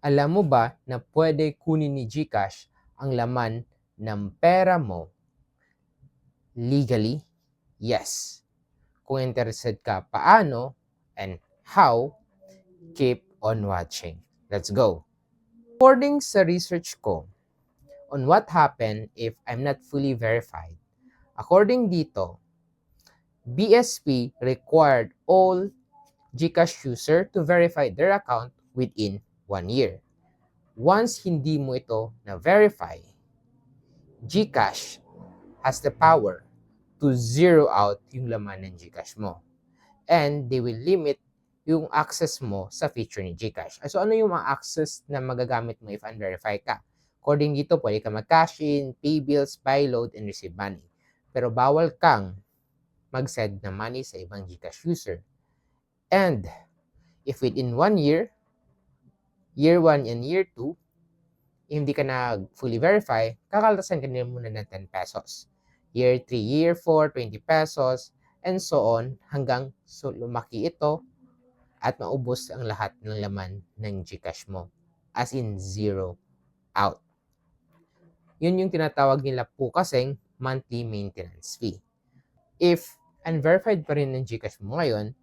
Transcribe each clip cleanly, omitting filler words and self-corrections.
Alam mo ba na pwede kunin ni GCash ang laman ng pera mo legally? Yes. Kung interested ka paano and how, keep on watching. Let's go! According sa research ko on what happened if I'm not fully verified, according dito, BSP required all GCash user to verify their account within 1 year. Once hindi mo ito na-verify, GCash has the power to zero out yung laman ng GCash mo. And they will limit yung access mo sa feature ni GCash. So ano yung mga access na magagamit mo if unverify ka? According dito, pwede ka mag-cash in, pay bills, buy load, and receive money. Pero bawal kang mag-send na money sa ibang GCash user. And if within 1 year, year 1 and year 2, hindi ka na fully verify, kakaltasan ka nila muna ng 10 pesos. Year 3, year 4, 20 pesos, and so on, hanggang lumaki ito at maubos ang lahat ng laman ng GCash mo. As in, zero out. Yun yung tinatawag nila po kasing monthly maintenance fee. If unverified pa rin ng GCash mo ngayon,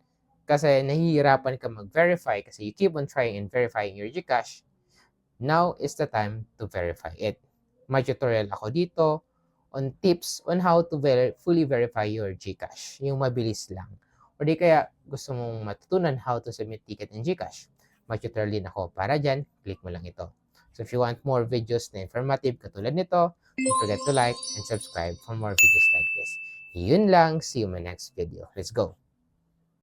kasi nahihirapan ka mag-verify kasi you keep on trying and verifying your GCash, now is the time to verify it. May tutorial ako dito on tips on how to fully verify your GCash. Yung mabilis lang. O di kaya gusto mong matutunan how to submit ticket in GCash. May tutorial din ako para dyan. Click mo lang ito. So if you want more videos na informative katulad nito, don't forget to like and subscribe for more videos like this. Yun lang. See you in my next video. Let's go!